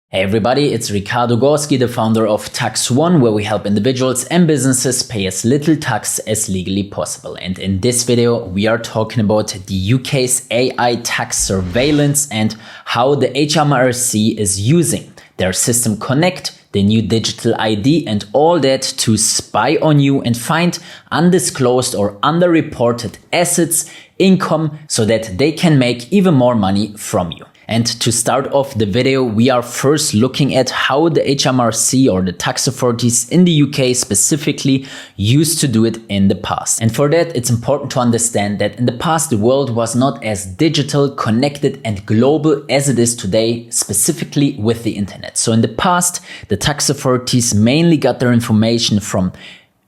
Hey everybody, it's Ricardo Gorski, the founder of Tax One, where we help individuals and businesses pay as little tax as legally possible. And in this video, we are talking about the UK's AI tax surveillance and how the HMRC is using their system Connect, the new digital ID and all that to spy on you and find undisclosed or underreported assets, income, so that they can make even more money from you. And to start off the video, we are first looking at how the HMRC or the tax authorities in the UK specifically used to do it in the past. And for that, it's important to understand that in the past, the world was not as digital, connected and global as it is today, specifically with the internet. So in the past, the tax authorities mainly got their information from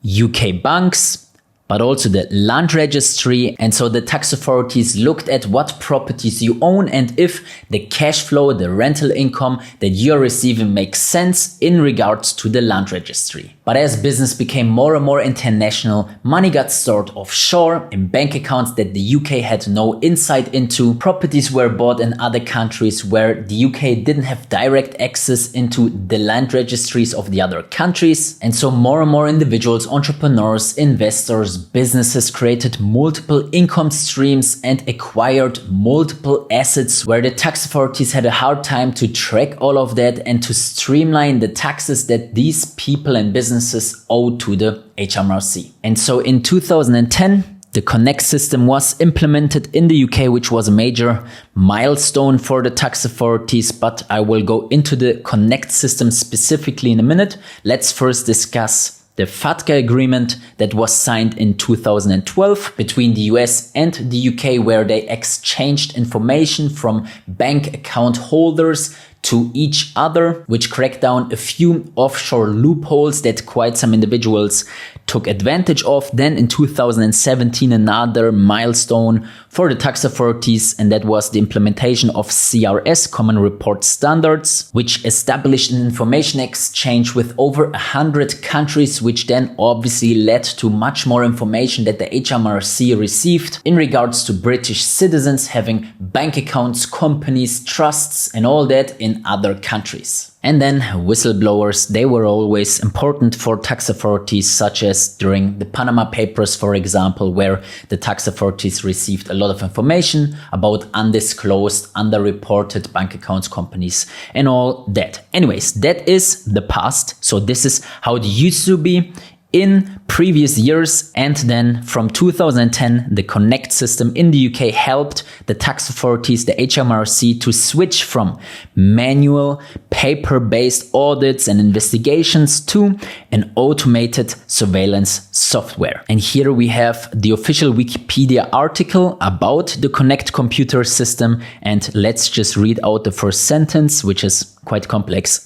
UK banks, but also the land registry. And so the tax authorities looked at what properties you own and if the cash flow, the rental income that you're receiving makes sense in regards to the land registry. But as business became more and more international, money got stored offshore in bank accounts that the UK had no insight into. Properties were bought in other countries where the UK didn't have direct access into the land registries of the other countries. And so more and more individuals, entrepreneurs, investors, businesses created multiple income streams and acquired multiple assets where the tax authorities had a hard time to track all of that and to streamline the taxes that these people and businesses owe to the HMRC. And so in 2010, the Connect system was implemented in the UK, which was a major milestone for the tax authorities, but I will go into the Connect system specifically in a minute. Let's first discuss the FATCA agreement that was signed in 2012 between the US and the UK, where they exchanged information from bank account holders to each other, which cracked down a few offshore loopholes that quite some individuals took advantage of. Then in 2017, another milestone for the tax authorities, and that was the implementation of CRS, Common Report Standards, which established an information exchange with over 100 countries, which then obviously led to much more information that the HMRC received in regards to British citizens having bank accounts, companies, trusts, and all that in other countries. And then whistleblowers, they were always important for tax authorities, such as during the Panama Papers, for example, where the tax authorities received a lot of information about undisclosed, underreported bank accounts, companies, and all that. Anyways, that is the past. So this is how it used to be in previous years. And then from 2010, the Connect system in the UK helped the tax authorities, the HMRC, to switch from manual paper-based audits and investigations to an automated surveillance software. And here we have the official Wikipedia article about the Connect computer system. And let's just read out the first sentence, which is quite complex.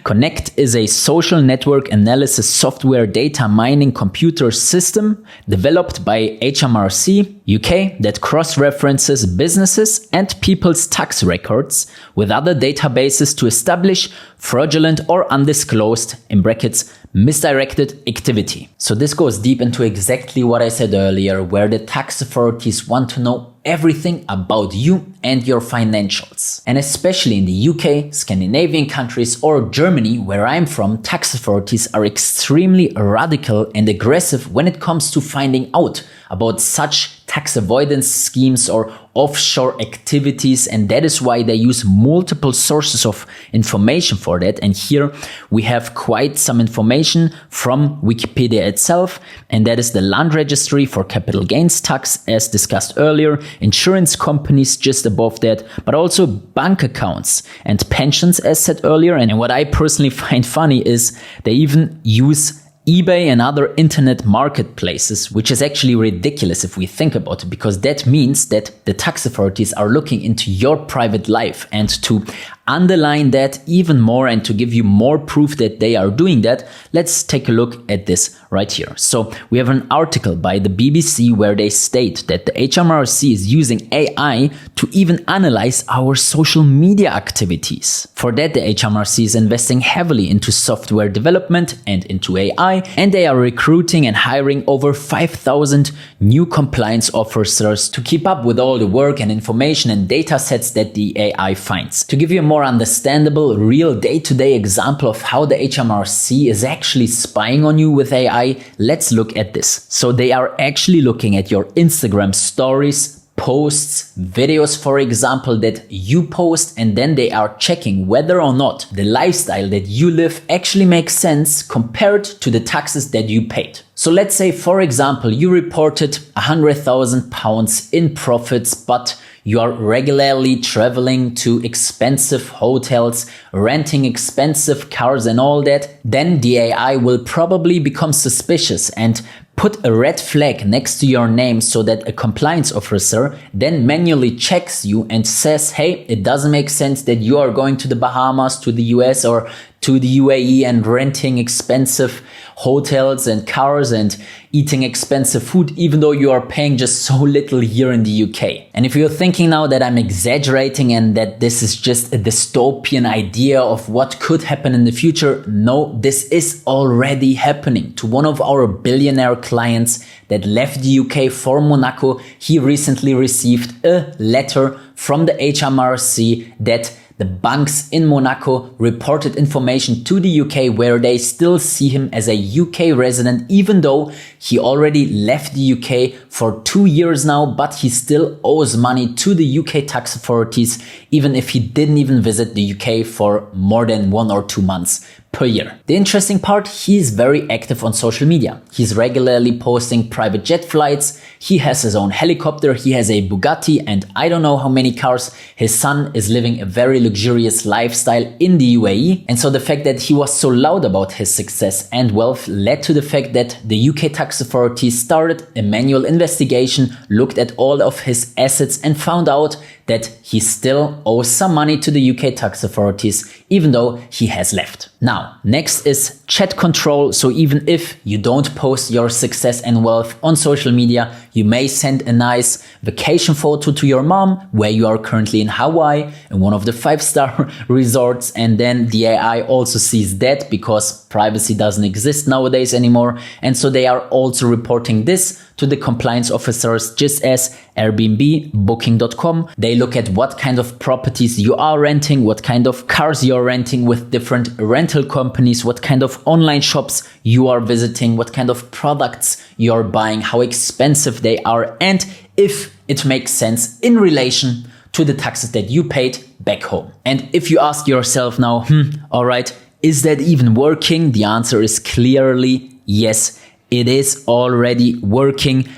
Connect is a social network analysis software data mining computer system developed by HMRC UK that cross-references businesses and people's tax records with other databases to establish fraudulent or undisclosed, in brackets, misdirected activity. So this goes deep into exactly what I said earlier, where the tax authorities want to know everything about you and your financials. And especially in the UK, Scandinavian countries, or Germany, where I'm from, tax authorities are extremely radical and aggressive when it comes to finding out about such tax avoidance schemes or offshore activities, and that is why they use multiple sources of information for that. And here we have quite some information from Wikipedia itself, and that is the land registry for capital gains tax, as discussed earlier, insurance companies just above that, but also bank accounts and pensions, as said earlier. And what I personally find funny is they even use eBay and other internet marketplaces, which is actually ridiculous if we think about it, because that means that the tax authorities are looking into your private life. And to underline that even more and to give you more proof that they are doing that, let's take a look at this right here. So we have an article by the BBC where they state that the HMRC is using AI to even analyze our social media activities. For that, the HMRC is investing heavily into software development and into AI, and they are recruiting and hiring over 5,000 new compliance officers to keep up with all the work and information and data sets that the AI finds. To give you a more more understandable, real day-to-day example of how the HMRC is actually spying on you with AI, let's look at this. So they are actually looking at your Instagram stories, posts, videos, for example, that you post, and then they are checking whether or not the lifestyle that you live actually makes sense compared to the taxes that you paid. So let's say, for example, you reported £100,000 in profits, but you are regularly traveling to expensive hotels, renting expensive cars and all that, then the AI will probably become suspicious and put a red flag next to your name so that a compliance officer then manually checks you and says, hey, it doesn't make sense that you are going to the Bahamas, to the US or to the UAE and renting expensive hotels and cars and eating expensive food, even though you are paying just so little here in the UK. And if you're thinking now that I'm exaggerating and that this is just a dystopian idea of what could happen in the future, no, this is already happening. To one of our billionaire clients that left the UK for Monaco, he recently received a letter from the HMRC that the banks in Monaco reported information to the UK where they still see him as a UK resident, even though he already left the UK for 2 years now, but he still owes money to the UK tax authorities, even if he didn't even visit the UK for more than 1 or 2 months per year. The interesting part, he is very active on social media. He's regularly posting private jet flights. He has his own helicopter. He has a Bugatti and I don't know how many cars. His son is living a very luxurious lifestyle in the UAE. And so the fact that he was so loud about his success and wealth led to the fact that the UK tax authorities started a manual investigation, looked at all of his assets and found out that he still owes some money to the UK tax authorities, even though he has left. Now, next is chat control. So even if you don't post your success and wealth on social media, you may send a nice vacation photo to your mom where you are currently in Hawaii in one of the 5-star resorts. And then the AI also sees that because privacy doesn't exist nowadays anymore. And so they are also reporting this to the compliance officers, just as Airbnb, Booking.com. They look at what kind of properties you are renting, what kind of cars you're renting with different rental companies, what kind of online shops you are visiting, what kind of products you're buying, how expensive they are, and if it makes sense in relation to the taxes that you paid back home. And if you ask yourself now, all right, is that even working? The answer is clearly yes. It is already working.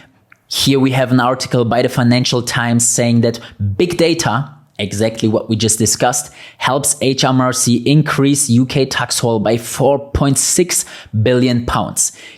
Here we have an article by the Financial Times saying that big data, exactly what we just discussed, helps HMRC increase UK tax haul by £4.6 billion.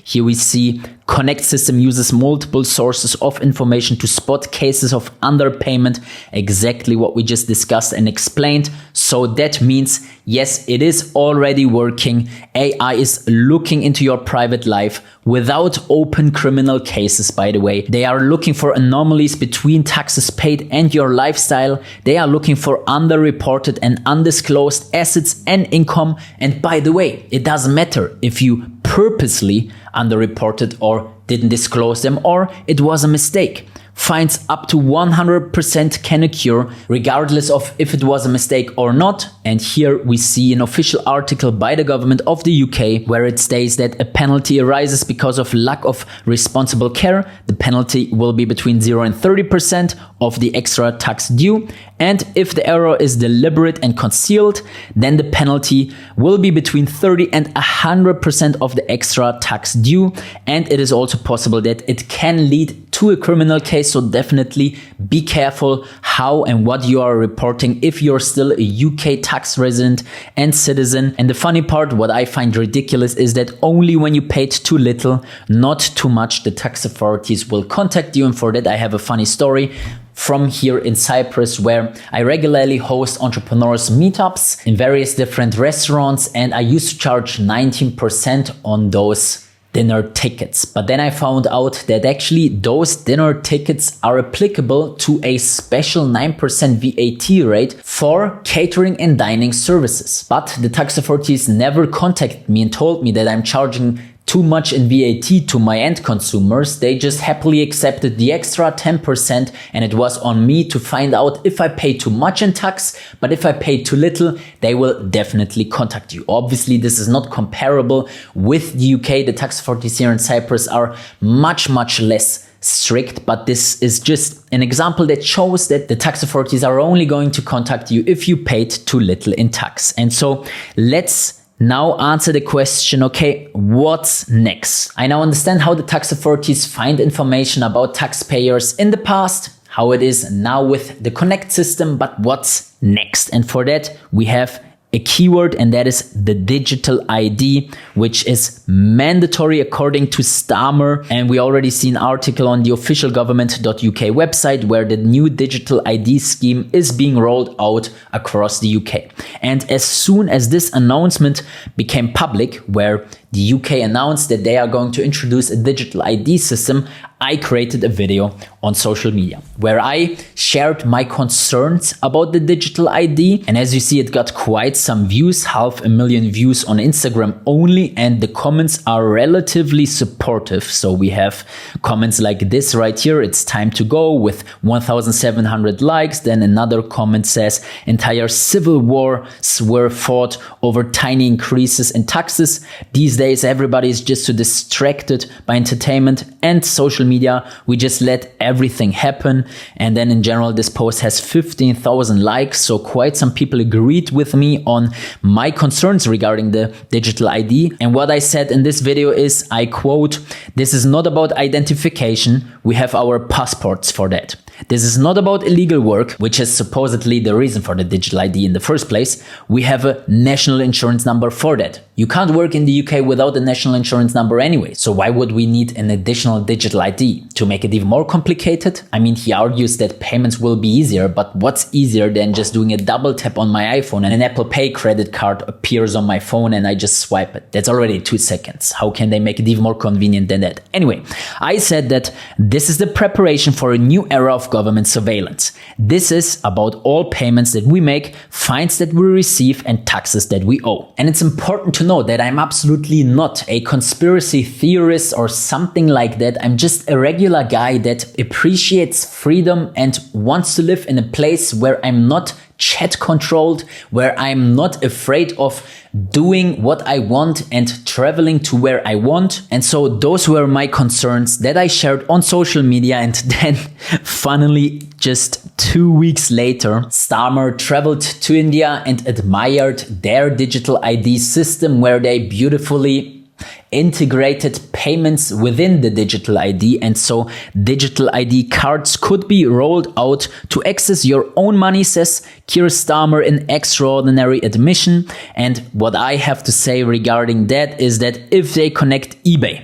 Here we see Connect system uses multiple sources of information to spot cases of underpayment, exactly what we just discussed and explained. So that means, yes, it is already working. AI is looking into your private life without open criminal cases, by the way. They are looking for anomalies between taxes paid and your lifestyle. They are looking for underreported and undisclosed assets and income. And by the way, it doesn't matter if you purposely underreported or didn't disclose them or it was a mistake. Fines up to 100% can occur regardless of if it was a mistake or not. And here we see an official article by the government of the UK where it states that a penalty arises because of lack of responsible care. The penalty will be between 0 and 30% of the extra tax due. And if the error is deliberate and concealed, then the penalty will be between 30 and 100% of the extra tax due. And it is also possible that it can lead to a criminal case. So definitely be careful how and what you are reporting if you're still a UK tax resident and citizen. And the funny part, what I find ridiculous, is that only when you paid too little, not too much, the tax authorities will contact you. And for that, I have a funny story from here in Cyprus, where I regularly host entrepreneurs meetups in various different restaurants, and I used to charge 19% on those dinner tickets. But then I found out that actually those dinner tickets are applicable to a special 9% VAT rate for catering and dining services. But the tax authorities never contacted me and told me that I'm charging too much in VAT to my end consumers. They just happily accepted the extra 10%, and it was on me to find out if I pay too much in tax. But if I pay too little, they will definitely contact you. Obviously, this is not comparable with the UK. The tax authorities here in Cyprus are much less strict, but this is just an example that shows that the tax authorities are only going to contact you if you paid too little in tax. And so let's now answer the question, okay, what's next? I now understand how the tax authorities find information about taxpayers in the past, how it is now with the Connect system, but what's next? And for that, we have a keyword, and that is the digital ID, which is mandatory according to Starmer. And we already see an article on the official government.uk website where the new digital ID scheme is being rolled out across the UK. And as soon as this announcement became public, where the UK announced that they are going to introduce a digital ID system, I created a video on social media where I shared my concerns about the digital ID. And as you see, it got quite some views, 500,000 views on Instagram only. And the comments are relatively supportive. So we have comments like this right here, "It's time to go," with 1,700 likes. Then another comment says, "Entire civil wars were fought over tiny increases in taxes. These days, everybody is just too distracted by entertainment and social media. We just let everything happen." And then in general, this post has 15,000 likes. So quite some people agreed with me on my concerns regarding the digital ID. And what I said in this video is, I quote, "This is not about identification. We have our passports for that. This is not about illegal work," which is supposedly the reason for the digital ID in the first place. "We have a national insurance number for that. You can't work in the UK without a national insurance number anyway. So why would we need an additional digital ID? To make it even more complicated?" I mean, he argues that payments will be easier, but what's easier than just doing a double tap on my iPhone and an Apple Pay credit card appears on my phone and I just swipe it? That's already 2 seconds. How can they make it even more convenient than that? Anyway, I said that this is the preparation for a new era of government surveillance. This is about all payments that we make, fines that we receive, and taxes that we owe. And it's important to know that I'm absolutely not a conspiracy theorist or something like that. I'm just a regular guy that appreciates freedom and wants to live in a place where I'm not chat controlled, where I'm not afraid of doing what I want and traveling to where I want. And so those were my concerns that I shared on social media. And then funnily, just 2 weeks later, Starmer traveled to India and admired their digital ID system, where they beautifully integrated payments within the digital ID. And so digital ID cards could be rolled out to access your own money, says Keir Starmer in extraordinary admission. And what I have to say regarding that is that if they connect eBay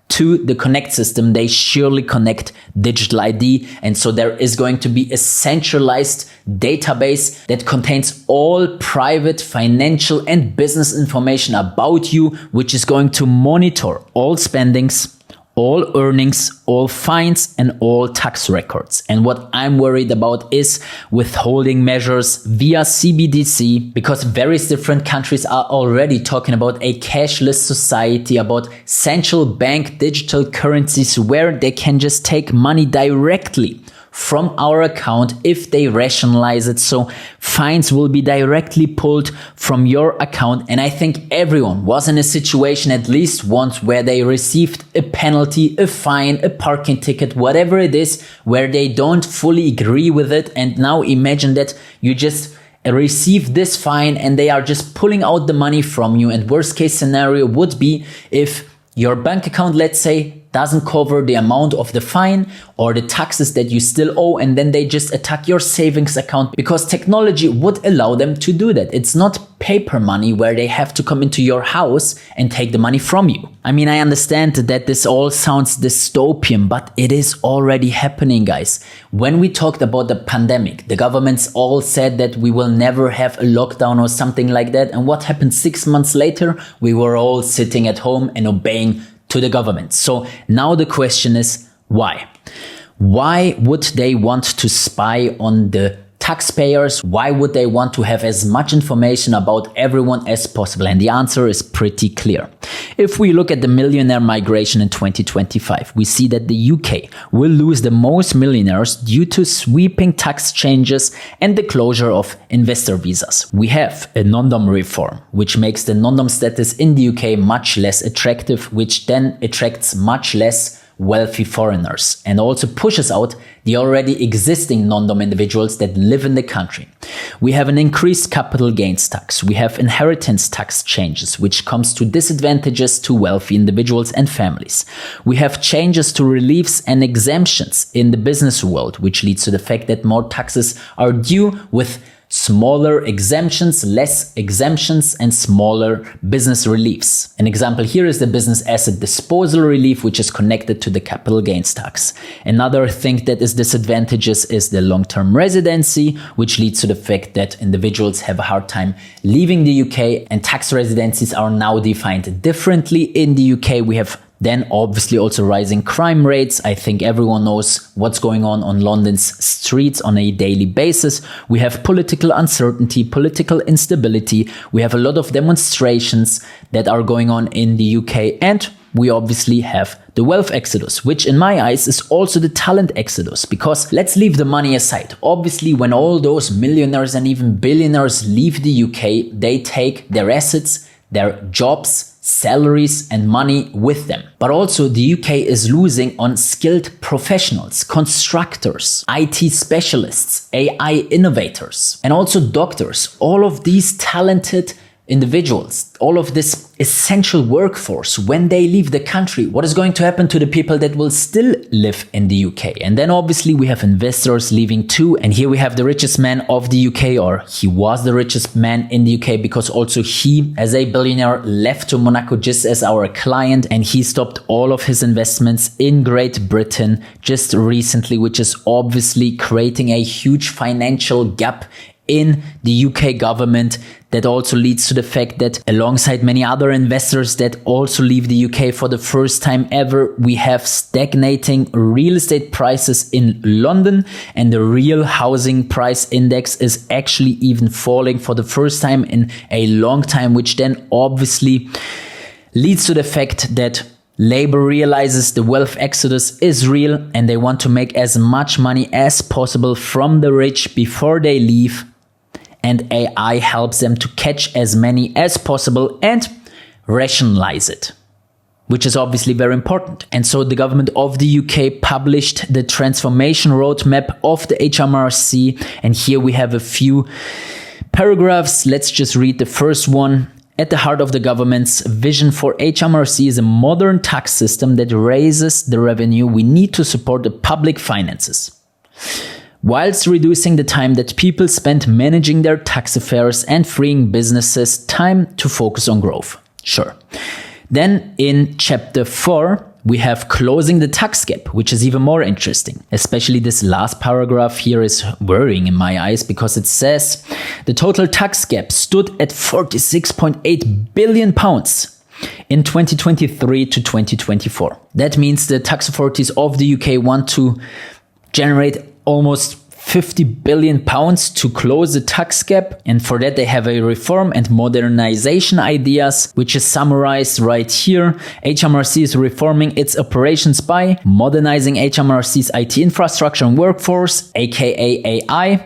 to the Connect system, they surely connect digital ID. And so there is going to be a centralized database that contains all private financial and business information about you, which is going to monitor all spendings, all earnings, all fines, and all tax records. And what I'm worried about is withholding measures via CBDC, because various different countries are already talking about a cashless society, about central bank digital currencies where they can just take money directly from our account if they rationalize it. So fines will be directly pulled from your account. And I think everyone was in a situation at least once where they received a penalty, a fine, a parking ticket, whatever it is, where they don't fully agree with it. And now imagine that you just receive this fine and they are just pulling out the money from you. And worst case scenario would be if your bank account, let's say, doesn't cover the amount of the fine or the taxes that you still owe, and then they just attack your savings account, because technology would allow them to do that. It's not paper money where they have to come into your house and take the money from you. I mean, I understand that this all sounds dystopian, but it is already happening, guys. When we talked about the pandemic, the governments all said that we will never have a lockdown or something like that. And what happened 6 months later? We were all sitting at home and obeying to the government. So now the question is, why? Why would they want to spy on the taxpayers? Why would they want to have as much information about everyone as possible? And the answer is pretty clear. If we look at the millionaire migration in 2025, we see that the UK will lose the most millionaires due to sweeping tax changes and the closure of investor visas. We have a non-dom reform, which makes the non-dom status in the UK much less attractive, which then attracts much less wealthy foreigners and also pushes out the already existing non-dom individuals that live in the country. We have an increased capital gains tax. We have inheritance tax changes, which comes to disadvantages to wealthy individuals and families. We have changes to reliefs and exemptions in the business world, which leads to the fact that more taxes are due with smaller exemptions, less exemptions, and smaller business reliefs. An example here is the business asset disposal relief, which is connected to the capital gains tax. Another thing that is disadvantageous is the long-term residency, which leads to the fact that individuals have a hard time leaving the UK, and tax residencies are now defined differently in the UK. We have then obviously also rising crime rates. I think everyone knows what's going on London's streets on a daily basis. We have political uncertainty, political instability. We have a lot of demonstrations that are going on in the UK. And we obviously have the wealth exodus, which in my eyes is also the talent exodus, because let's leave the money aside. Obviously, when all those millionaires and even billionaires leave the UK, they take their assets, their jobs, salaries and money with them. But also the UK is losing on skilled professionals, constructors, IT specialists, AI innovators, and also doctors. All of these talented individuals, all of this essential workforce, when they leave the country, what is going to happen to the people that will still live in the UK? And then obviously we have investors leaving too. And here we have the richest man of the UK, or he was the richest man in the UK, because also he, as a billionaire, left to Monaco just as our client, and he stopped all of his investments in Great Britain just recently, which is obviously creating a huge financial gap in the UK government. That also leads to the fact that alongside many other investors that also leave the UK for the first time ever, we have stagnating real estate prices in London, and the real housing price index is actually even falling for the first time in a long time, which then obviously leads to the fact that Labour realizes the wealth exodus is real and they want to make as much money as possible from the rich before they leave. And AI helps them to catch as many as possible and rationalize it, which is obviously very important. And so the government of the UK published the transformation roadmap of the HMRC. And here we have a few paragraphs. Let's just read the first one. At the heart of the government's vision for HMRC is a modern tax system that raises the revenue we need to support the public finances, whilst reducing the time that people spend managing their tax affairs and freeing businesses time to focus on growth. Sure. Then in chapter 4, we have closing the tax gap, which is even more interesting. Especially this last paragraph here is worrying in my eyes, because it says the total tax gap stood at £46.8 billion in 2023 to 2024. That means the tax authorities of the UK want to generate almost £50 billion to close the tax gap. And for that, they have a reform and modernization ideas, which is summarized right here. HMRC is reforming its operations by modernizing HMRC's IT infrastructure and workforce, aka AI,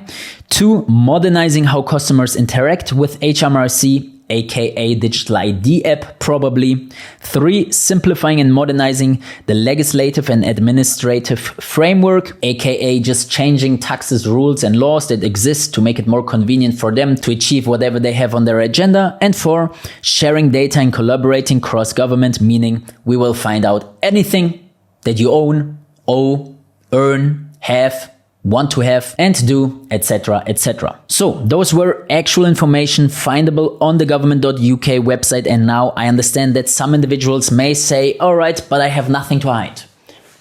2, modernizing how customers interact with HMRC, aka digital ID app probably. 3, simplifying and modernizing the legislative and administrative framework, aka just changing taxes, rules and laws that exist to make it more convenient for them to achieve whatever they have on their agenda. And 4, sharing data and collaborating cross-government, meaning we will find out anything that you own, owe, earn, have, want to have and do, etc., etc. So those were actual information findable on the government.uk website. And now I understand that some individuals may say, all right, but I have nothing to hide.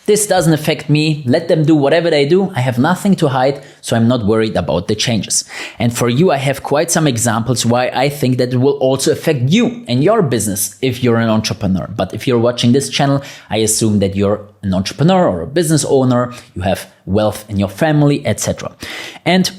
This doesn't affect me. Let them do whatever they do. I have nothing to hide, so I'm not worried about the changes. And for you, I have quite some examples why I think that it will also affect you and your business if you're an entrepreneur. But if you're watching this channel, I assume that you're an entrepreneur or a business owner, you have wealth in your family, etc. And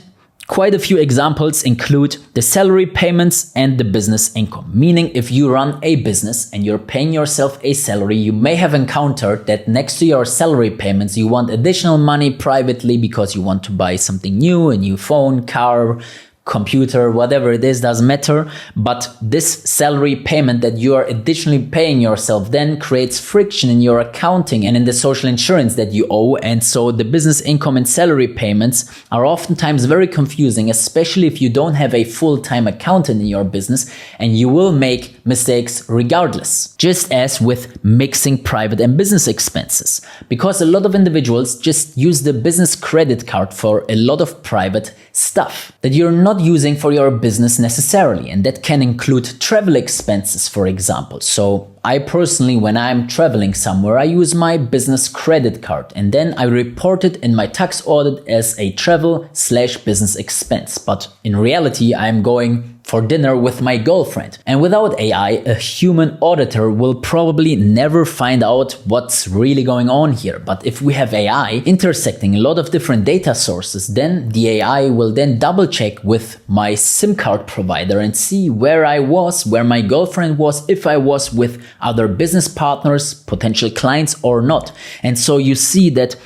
Quite a few examples include the salary payments and the business income. Meaning if you run a business and you're paying yourself a salary, you may have encountered that next to your salary payments, you want additional money privately because you want to buy something new, a new phone, car, computer, whatever it is, doesn't matter. But this salary payment that you are additionally paying yourself then creates friction in your accounting and in the social insurance that you owe. And so the business income and salary payments are oftentimes very confusing, especially if you don't have a full-time accountant in your business, and you will make mistakes regardless. Just as with mixing private and business expenses, because a lot of individuals just use the business credit card for a lot of private stuff that you're not using for your business necessarily. And that can include travel expenses, for example. So I personally, when I'm traveling somewhere, I use my business credit card and then I report it in my tax audit as a travel/business expense. But in reality, I'm going for dinner with my girlfriend. And without AI, a human auditor will probably never find out what's really going on here. But if we have AI intersecting a lot of different data sources, then the AI will then double check with my SIM card provider and see where I was, where my girlfriend was, if I was with other business partners, potential clients or not. And so you see that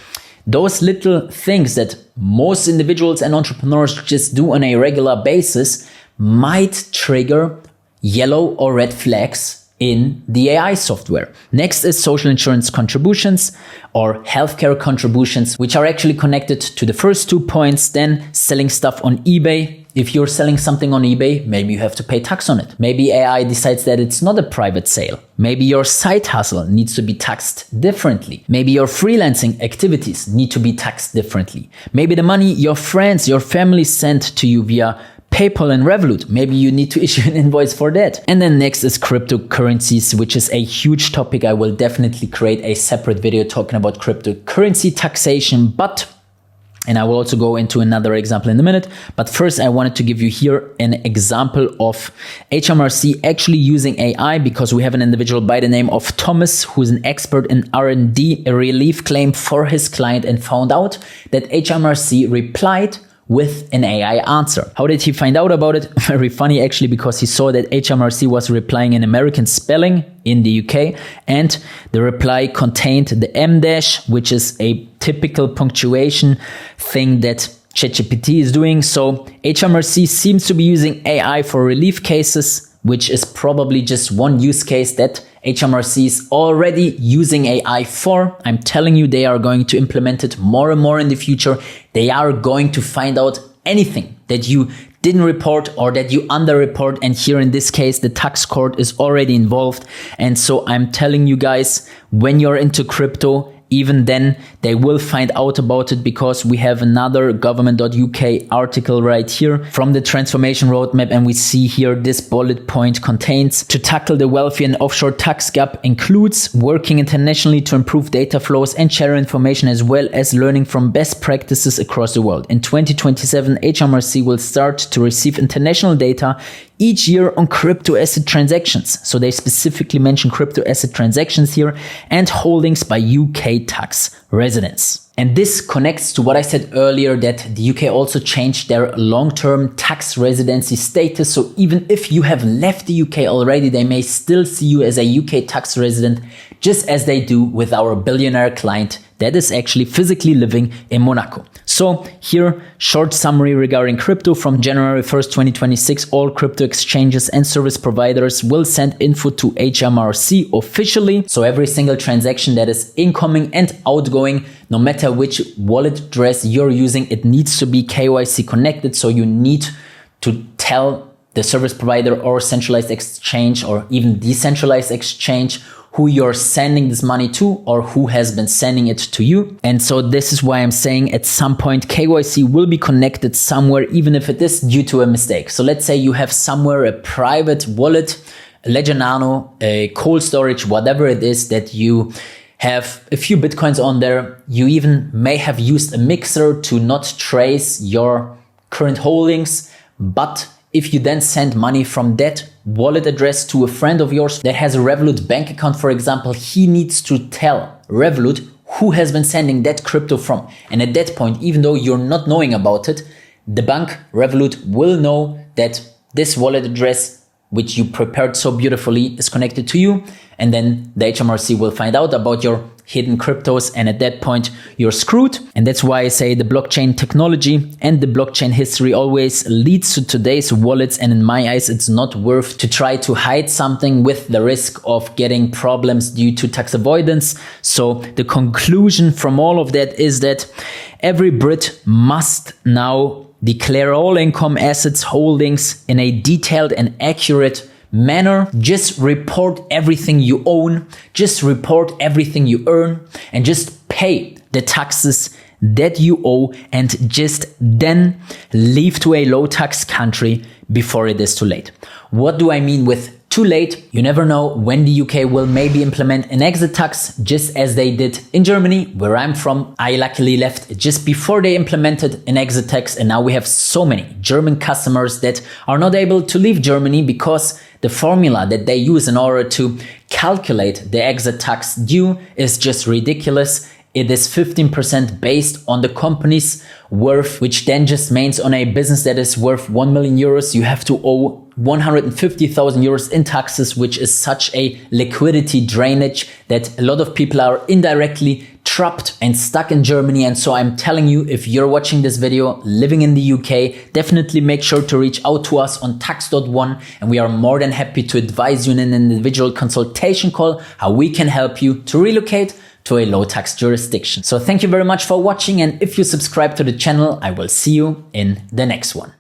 those little things that most individuals and entrepreneurs just do on a regular basis might trigger yellow or red flags in the AI software. Next is social insurance contributions or healthcare contributions, which are actually connected to the first 2 points. Then selling stuff on eBay. If you're selling something on eBay, maybe you have to pay tax on it. Maybe AI decides that it's not a private sale. Maybe your side hustle needs to be taxed differently. Maybe your freelancing activities need to be taxed differently. Maybe the money your friends, your family sent to you via PayPal and Revolut, maybe you need to issue an invoice for that. And then next is cryptocurrencies, which is a huge topic. I will definitely create a separate video talking about cryptocurrency taxation, and I will also go into another example in a minute. But first, I wanted to give you here an example of HMRC actually using AI, because we have an individual by the name of Thomas, who's an expert in R&D, a relief claim for his client, and found out that HMRC replied with an AI answer. How did he find out about it? Very funny actually, because he saw that HMRC was replying in American spelling in the UK, and the reply contained the M dash, which is a typical punctuation thing that ChatGPT is doing. So HMRC seems to be using AI for relief cases, which is probably just one use case that HMRC is already using AI for. I'm telling you, they are going to implement it more and more in the future. They are going to find out anything that you didn't report or that you underreport. And here in this case, the tax court is already involved. And so I'm telling you guys, when you're into crypto, even then they will find out about it, because we have another government.uk article right here from the transformation roadmap, and we see here this bullet point contains: to tackle the wealthy and offshore tax gap includes working internationally to improve data flows and share information, as well as learning from best practices across the world. In 2027, HMRC will start to receive international data each year on crypto asset transactions. So they specifically mention crypto asset transactions here and holdings by UK tax residents. And this connects to what I said earlier, that the UK also changed their long-term tax residency status. So even if you have left the UK already, they may still see you as a UK tax resident, just as they do with our billionaire client that is actually physically living in Monaco. So here, short summary regarding crypto. From January 1st, 2026, all crypto exchanges and service providers will send info to HMRC officially. So every single transaction that is incoming and outgoing, no matter which wallet address you're using, it needs to be KYC connected. So you need to tell the service provider or centralized exchange or even decentralized exchange who you're sending this money to or who has been sending it to you. And so this is why I'm saying at some point KYC will be connected somewhere, even if it is due to a mistake. So let's say you have somewhere a private wallet, a Ledger Nano, a cold storage, whatever it is, that you have a few Bitcoins on there. You even may have used a mixer to not trace your current holdings, but if you then send money from that wallet address to a friend of yours that has a Revolut bank account, for example, he needs to tell Revolut who has been sending that crypto from. And at that point, even though you're not knowing about it, the bank, Revolut, will know that this wallet address, which you prepared so beautifully, is connected to you. And then the HMRC will find out about your hidden cryptos. And at that point, you're screwed. And that's why I say the blockchain technology and the blockchain history always leads to today's wallets. And in my eyes, it's not worth to try to hide something with the risk of getting problems due to tax avoidance. So the conclusion from all of that is that every Brit must now declare all income, assets, holdings in a detailed and accurate manner. Just report everything you own, just report everything you earn, and just pay the taxes that you owe, and just then leave to a low tax country before it is too late. What do I mean with too late? You never know when the UK will maybe implement an exit tax, just as they did in Germany, where I'm from. I luckily left just before they implemented an exit tax, and now we have so many German customers that are not able to leave Germany because the formula that they use in order to calculate the exit tax due is just ridiculous. It is 15% based on the company's worth, which then just means on a business that is worth 1 million euros, you have to owe 150,000 euros in taxes, which is such a liquidity drainage that a lot of people are indirectly trapped and stuck in Germany. And so I'm telling you, if you're watching this video living in the UK, definitely make sure to reach out to us on tax.one, and we are more than happy to advise you in an individual consultation call how we can help you to relocate to a low tax jurisdiction. So thank you very much for watching, and if you subscribe to the channel, I will see you in the next one.